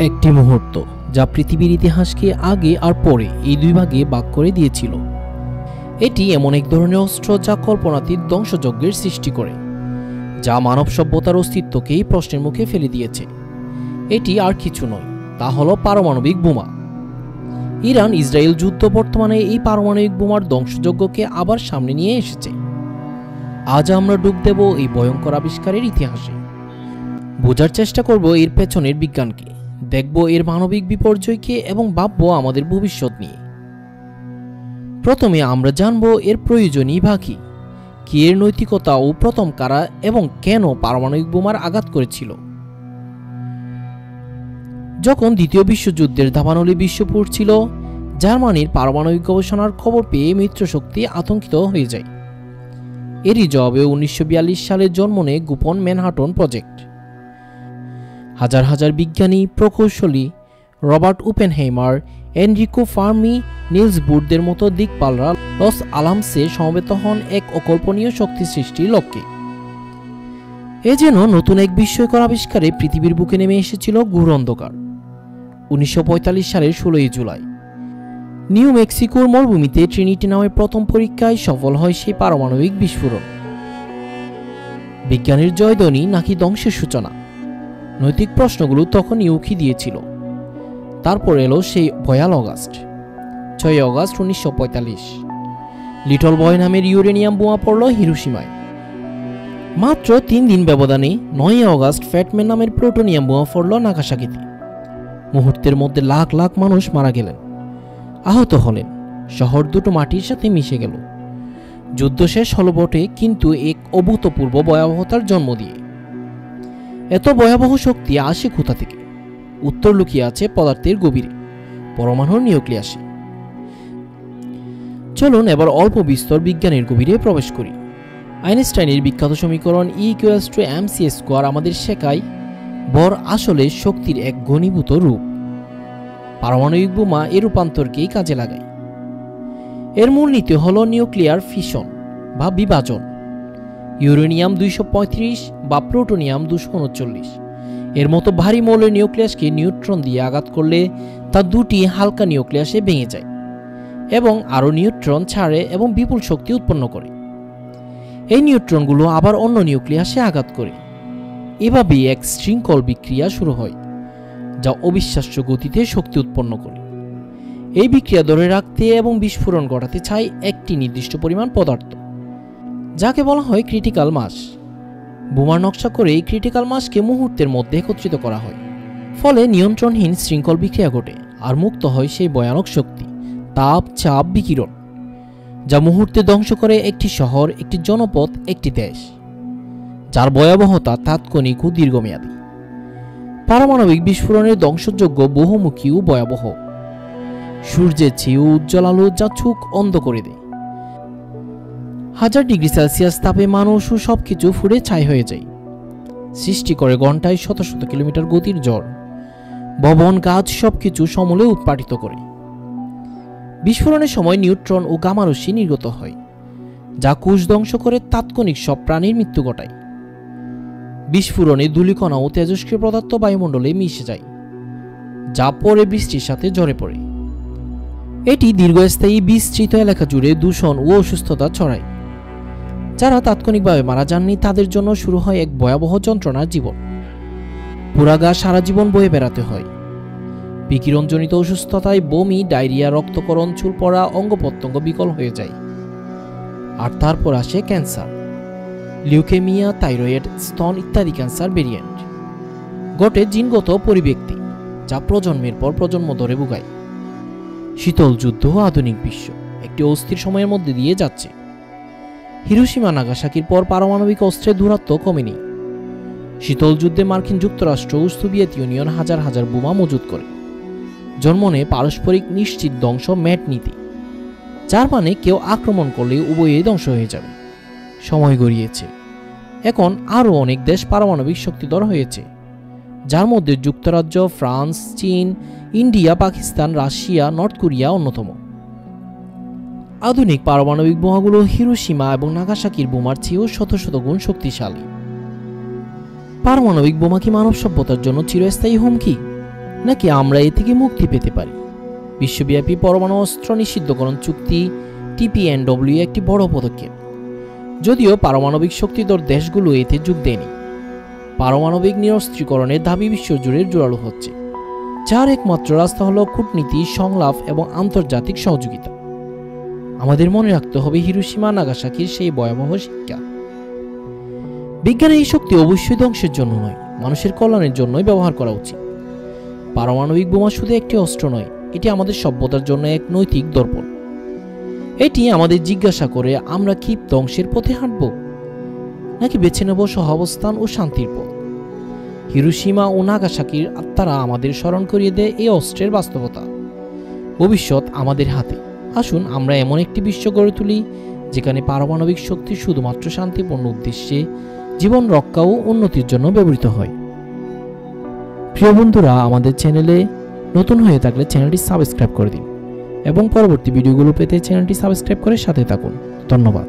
একটি মুহূর্ত যা পৃথিবীর ইতিহাসকে আগে আর পরে এই দুই ভাগে ভাগ করে দিয়েছিল। এটি এমন এক ধরনের অস্ত্র যা কল্পনাতীত ধ্বংসযজ্ঞের সৃষ্টি করে, যা মানব সভ্যতার অস্তিত্বকেই প্রশ্নের মুখে ফেলে দিয়েছে। এটি আর কিছু নয়, তা হলো পারমাণবিক বোমা। ইরান ইসরায়েল যুদ্ধ বর্তমানে এই পারমাণবিক বোমার ধ্বংসযজ্ঞকে আবার সামনে নিয়ে এসেছে। আজ আমরা ডুব দেব এই ভয়ঙ্কর আবিষ্কারের ইতিহাসে, বোঝার চেষ্টা করব এর পেছনের বিজ্ঞানকে, দেখব এর মানবিক বিপর্যয়কে এবং ভাবব আমাদের ভবিষ্যৎ নিয়ে। প্রথমে আমরা জানব এর প্রয়োজনীয় ভাগি কি, এর নৈতিকতা ও প্রথম কারা এবং কেন পারমাণবিক বোমার আঘাত করেছিল। যখন দ্বিতীয় বিশ্বযুদ্ধের দাবানলে বিশ্ব পড়ছিল, জার্মানির পারমাণবিক গবেষণার খবর পেয়ে মিত্রশক্তি আতঙ্কিত হয়ে যায়। এরই জবাবে 1942 সালে জন্ম নেয় গোপন ম্যানহাটন প্রজেক্ট। হাজার হাজার বিজ্ঞানী, প্রকৌশলী, Robert Oppenheimer, Enrico Fermi, Niels বুরদের মতো দিকপালরা লস আলামসে সমবেত হন এক অকল্পনীয় শক্তি সৃষ্টির লক্ষ্যে। এ যেন নতুন এক বিস্ময়কর আবিষ্কারে পৃথিবীর বুকে নেমে এসেছিল ঘোর অন্ধকার। 1945 সালের 16 জুলাই নিউ মেক্সিকোর মরুভূমিতে ট্রিনিটি নামের প্রথম পরীক্ষায় সফল হয় সেই পারমাণবিক বিস্ফোরণ। বিজ্ঞানের জয়ধ্বনি নাকি ধ্বংসের সূচনা, নৈতিক প্রশ্নগুলো তখনই উকি দিয়েছিল। তারপর এলো সেই ভয়াল অগাস্ট, 6 অগাস্ট 1945। লিটল বয় নামের ইউরেনিয়াম বোমা পড়ল হিরোশিমায়। মাত্র 3 দিন ব্যবধানে 9 অগাস্ট ফ্যাটম্যান নামের প্লুটোনিয়াম বোমা পড়ল নাগাসাকিতে। মুহূর্তের মধ্যে লাখ লাখ মানুষ মারা গেলেন, আহত হলেন, শহর দুটো মাটির সাথে মিশে গেল। যুদ্ধ শেষ হলো বটে, কিন্তু এক অভূতপূর্ব ভয়াবহতার জন্ম দিয়ে। এত ভয়াবহ শক্তি আসে কোথা থেকে? উত্তর লুকিয়ে আছে পদার্থের গভীরে, পরমাণুর নিউক্লিয়াসে। চলুন এবার অল্প বিস্তর বিজ্ঞানের গভীরে প্রবেশ করি। আইনস্টাইনের বিখ্যাত সমীকরণ E=mc² আমাদের শেখায় ভর আসলে শক্তির এক ঘনীভূত রূপ। পারমাণবিক বোমা এর রূপান্তরকেই কাজে লাগায়। এর মূলনীতি হল নিউক্লিয়ার ফিশন বা বিভাজন। ইউরেনিয়াম 235 বা প্লুটোনিয়াম 239 এর মতো ভারী মৌলের নিউক্লিয়াসকে নিউট্রন দিয়ে আঘাত করলে তা দুটি হালকা নিউক্লিয়াসে ভেঙে যায় এবং আরও নিউট্রন ছাড়ে এবং বিপুল শক্তি উৎপন্ন করে। এই নিউট্রনগুলো আবার অন্য নিউক্লিয়াসে আঘাত করে। এভাবেই এক শৃঙ্খল বিক্রিয়া শুরু হয়, যা অবিশ্বাস্য গতিতে শক্তি উৎপন্ন করে। এই বিক্রিয়া ধরে রাখতে এবং বিস্ফোরণ ঘটাতে চায় একটি নির্দিষ্ট পরিমাণ পদার্থ, যাকে বলা হয় ক্রিটিক্যাল মাস। বোমার নকশা করে এই ক্রিটিক্যাল মাসকে মুহূর্তের মধ্যে একত্রিত করা হয়, ফলে নিয়ন্ত্রণহীন শৃঙ্খল বিক্রিয়া ঘটে আর মুক্ত হয় সেই ভয়ানক শক্তি, তাপ, চাপ, বিকিরণ, যা মুহূর্তে ধ্বংস করে একটি শহর, একটি জনপদ, একটি দেশ, যার ভয়াবহতা তাৎক্ষণিক ও দীর্ঘমেয়াদী। পারমাণবিক বিস্ফোরণের ধ্বংসযোগ্য বহুমুখী ও ভয়াবহ, সূর্যের চেয়েও উজ্জ্বল আলো যা চোখ অন্ধ করে দেয়। 1000 ডিগ্রি সেলসিয়াস তাপে মানুষ ও সবকিছু ফুড়ে ছাই হয়ে যায়, সৃষ্টি করে ঘন্টায় শত শত কিলোমিটার গতির ঝড়, ভবন, গাছ সবকিছু সমূলে উৎপাটিত করে। বিস্ফোরণের সময় নিউট্রন ও গামা রশ্মি নির্গত হয়, যা কোষ ধ্বংস করে তাৎক্ষণিক সব প্রাণীর মৃত্যু ঘটায়। বিস্ফোরণে ধূলিকণা ও তেজস্ক্রিয় পদার্থ বায়ুমণ্ডলে মিশে যায়, যা পরে বৃষ্টির সাথে ঝরে পড়ে। এটি দীর্ঘস্থায়ী বিস্তৃত এলাকা জুড়ে দূষণ ও অসুস্থতা ছড়ায়। যারা তাৎক্ষণিকভাবে মারা যাননি তাদের জন্য শুরু হয় এক ভয়াবহ যন্ত্রণার জীবন। পুরা গা সারা জীবন বয়ে বেড়াতে হয়। বিকিরণজনিত অসুস্থতায় বমি, ডায়রিয়া, রক্তকরণ, চুল পড়া, অঙ্গ প্রত্যঙ্গ বিকল হয়ে যায়। আর তারপর আসে ক্যান্সার, লিউকেমিয়া, থাইরয়েড, স্তন ইত্যাদি ক্যান্সার ভেরিয়েন্ট। ঘটে জিনগত পরিব্যক্তি, যা প্রজন্মের পর প্রজন্ম ধরে ভোগায়। শীতল যুদ্ধ আধুনিক বিশ্ব একটি অস্থির সময়ের মধ্যে দিয়ে যাচ্ছে। হিরোশিমা নাগাসাকির পর পারমাণবিক অস্ত্রের দূরত্ব কমেনি। শীতল যুদ্ধে মার্কিন যুক্তরাষ্ট্র ও সোভিয়েত ইউনিয়ন হাজার হাজার বোমা মজুত করে। জন্ম নেয় পারস্পরিক নিশ্চিত ধ্বংস ম্যাট নীতি, যার মানে কেউ আক্রমণ করলে উভয়েই ধ্বংস হয়ে যাবে। সময় গড়িয়েছে, এখন আরও অনেক দেশ পারমাণবিক শক্তিধর হয়েছে, যার মধ্যে যুক্তরাজ্য, ফ্রান্স, চীন, India, Pakistan, Russia, north Korea অন্যতম। আধুনিক পারমাণবিক বোমাগুলো হিরোশিমা এবং নাগাসাকির বোমার চেয়েও শত শত গুণ শক্তিশালী। পারমাণবিক বোমা কি মানব সভ্যতার জন্য চিরস্থায়ী হুমকি? নাকি আমরা এ থেকে মুক্তি পেতে পারি? বিশ্বব্যাপী পরমাণু অস্ত্র নিষিদ্ধকরণ চুক্তি TPNW একটি বড় পদক্ষেপ, যদিও পারমাণবিক শক্তিধর দেশগুলো এতে যোগ দেয়নি। পারমাণবিক নিরস্ত্রীকরণের দাবি বিশ্বজুড়ে জোরালো হচ্ছে, যার একমাত্র রাস্তা হলো কূটনীতি, সংলাপ এবং আন্তর্জাতিক সহযোগিতা। আমাদের মনে রাখতে হবে হিরোশিমা নাগাসাকির সেই ভয়াবহ শিক্ষা। বিজ্ঞানের এই শক্তি অবশ্যই ধ্বংসের জন্য নয়, মানুষের কল্যাণের জন্যই ব্যবহার করা উচিত। পারমাণবিক বোমা শুধু একটি অস্ত্র নয়, এটি আমাদের সভ্যতার জন্য এক নৈতিক দর্পণ। এটি আমাদের জিজ্ঞাসা করে, আমরা কি ধ্বংসের পথে হাঁটব, নাকি বেছে নেব সহাবস্থান ও শান্তির পথ? হিরোশিমা ও নাগাসাকির আত্মারা আমাদের স্মরণ করিয়ে দেয় এই অস্ত্রের বাস্তবতা। ভবিষ্যৎ আমাদের হাতে। আসুন আমরা এমন একটি বিশ্ব গড়ে তুলি যেখানে পারমাণবিক শক্তি শুধুমাত্র শান্তিপূর্ণ উদ্দেশ্যে, জীবন রক্ষা ও উন্নতির জন্য ব্যবহৃত হয়। প্রিয় বন্ধুরা, আমাদের চ্যানেলে নতুন হয়ে থাকলে চ্যানেলটি সাবস্ক্রাইব করে দিন এবং পরবর্তী ভিডিওগুলো পেতে চ্যানেলটি সাবস্ক্রাইব করে সাথে থাকুন। ধন্যবাদ।